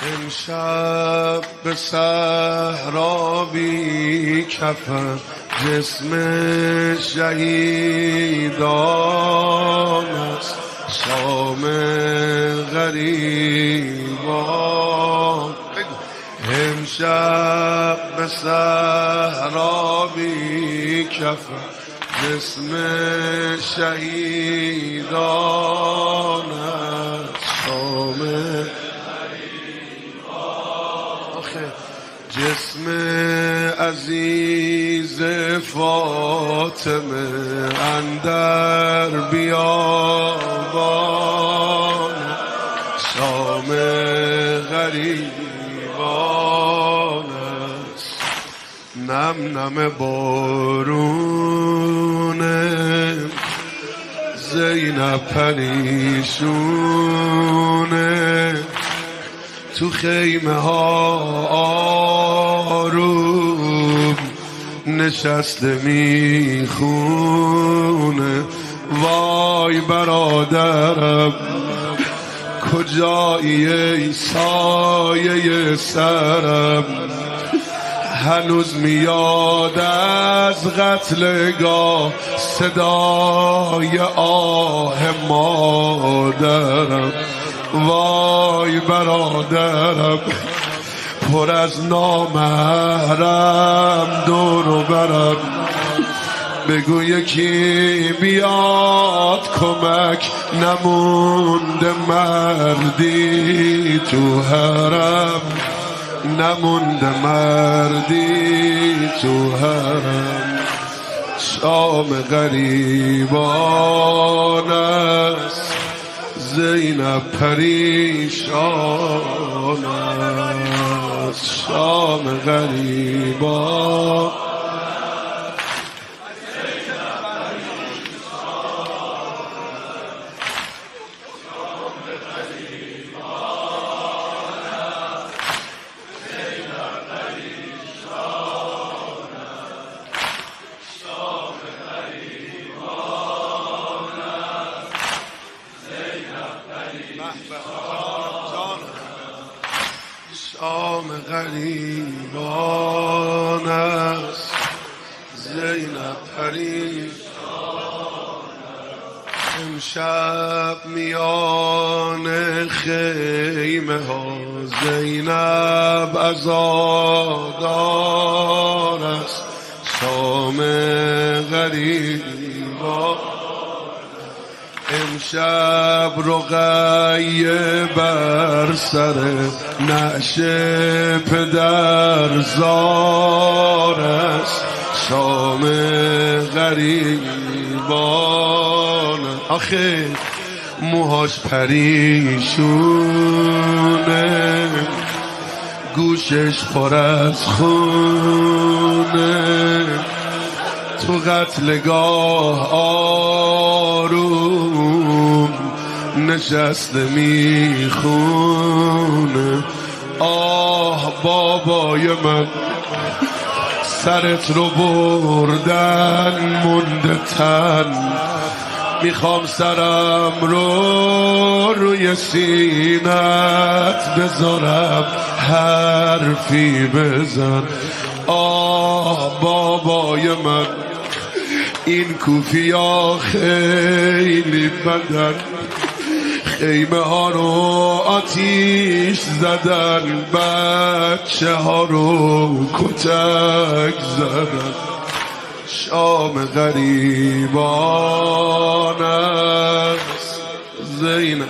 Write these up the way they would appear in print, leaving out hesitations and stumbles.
امشب به صحرا بی کفن جسم شهیدان است، شام غریبان. امشب به صحرا بی کفن جسم شهیدان است، شام جسم عزیز فاطمه اندر بیابان، شام غریبان است. نم نم بارون زینب پریشونه، تو خیمه ها آروم نشسته میخونه. وای برادرم کجایی ای سایه سرم، هنوز میاد از قتلگاه صدای آه مادرم. وای برادرم پر از نامحرم دور و برم، بگو یکی بیاد کمک، نمونده مردی تو حرم، نمونده مردی تو حرم. شام غریبان است، زینب پریشان است، شام غریبان. شام غریبان است، زینب پریشان. امشب میان خیمه ها زینب عزادار است، شام غریبان. امشب رقیه بر سر نعش پدر زار است، شام غریبان. آخه موهاش پریشونه، گوشش پر از خونه، تو قتلگاه آروم نشسته میخونه. آه بابای من سرت رو بردن مونده تن، میخوام سرم رو روی سینت بذارم حرفی بزن. آه بابای من این کوفیا خیلی بدن، خیمه ها رو آتیش زدن، بچه ها رو کتک زدن. شام غریبان است، زینب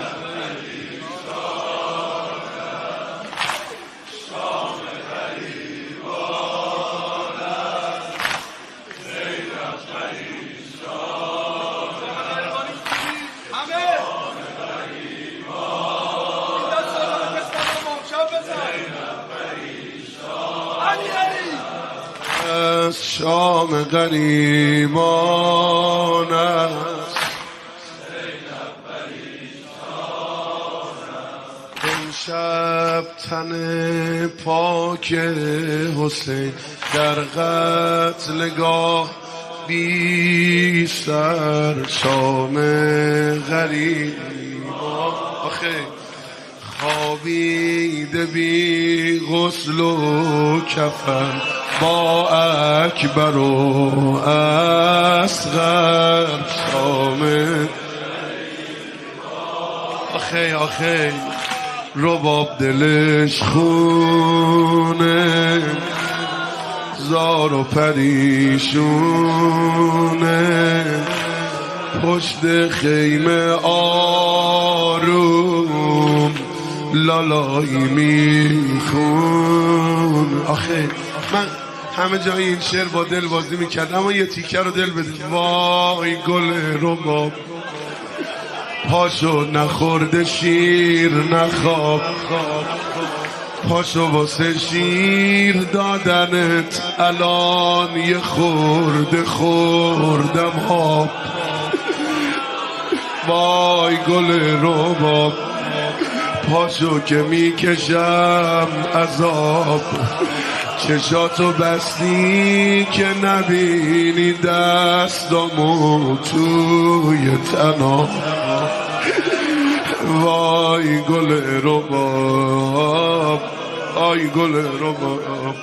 شام غریبان است. امشب تن پاک حسین در قتلگاه بی سر، شام غریبان. آخه خوابیده بی غسل و کفن با اکبر و اصغر شامه. آخه رباب دلش خونه، زار و پریشونه، پشت خیمه آروم لالایی میخون. آخه من همه جای این شعر با دل بازی میکرد، اما یه تیکه رو دل بدید. وای گل رباب پاشو نخورده شیر نخواب، پاشو واسه شیر دادنت الان یه خورده خوردم ها. وای گل رباب پاشو که میکشم عذاب، چشاتو بستی که نبینی دستامو توی تناب. وای گل رباب، آی گل رباب.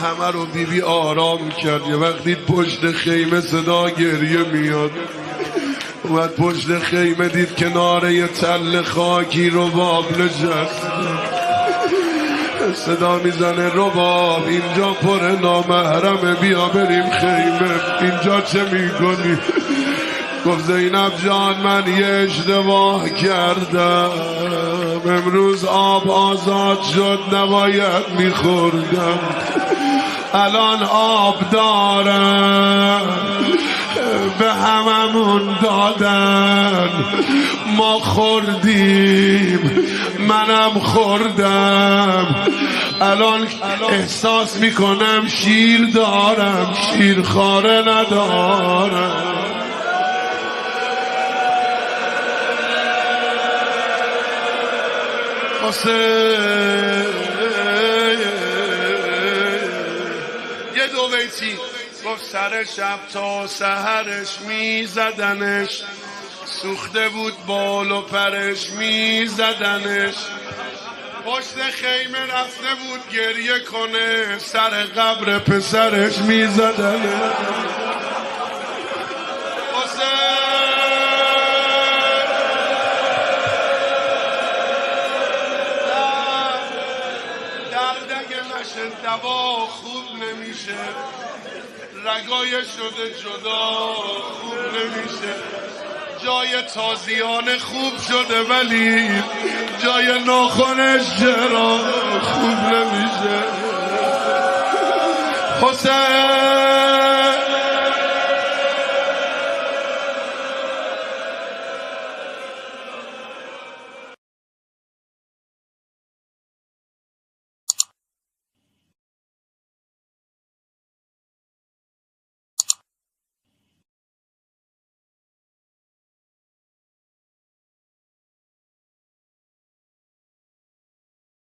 همه رو بیبی آرام کرد. یه وقتی پشت خیمه صدا گریه میاد، اومد پشت خیمه دید کنار یه تل خاکی رباب نشسته، صدا میزنه رباب اینجا پر نامحرمه، بیا بریم خیمه، اینجا چه میکنی؟ گفت زینب جان من یه اشتباه کردم، امروز آب آزاد شد نباید میخوردم، الان آب دارم به هممون دادن، ما خوردیم منم خوردم، الان احساس میکنم شیر دارم شیر خاره ندارم. یه دو بیتی گفت سر شب تا سحرش میزدنش، سوخته بود بال و پرش میزدنش، پشت خیمه رفته بود گریه کنه، سر قبر پسرش میزدنش. دوا خوب نمیشه، رگای شده جدا خوب نمیشه، جای تازیانه خوب شده ولی جای ناخنش چرا خوب نمیشه. حسین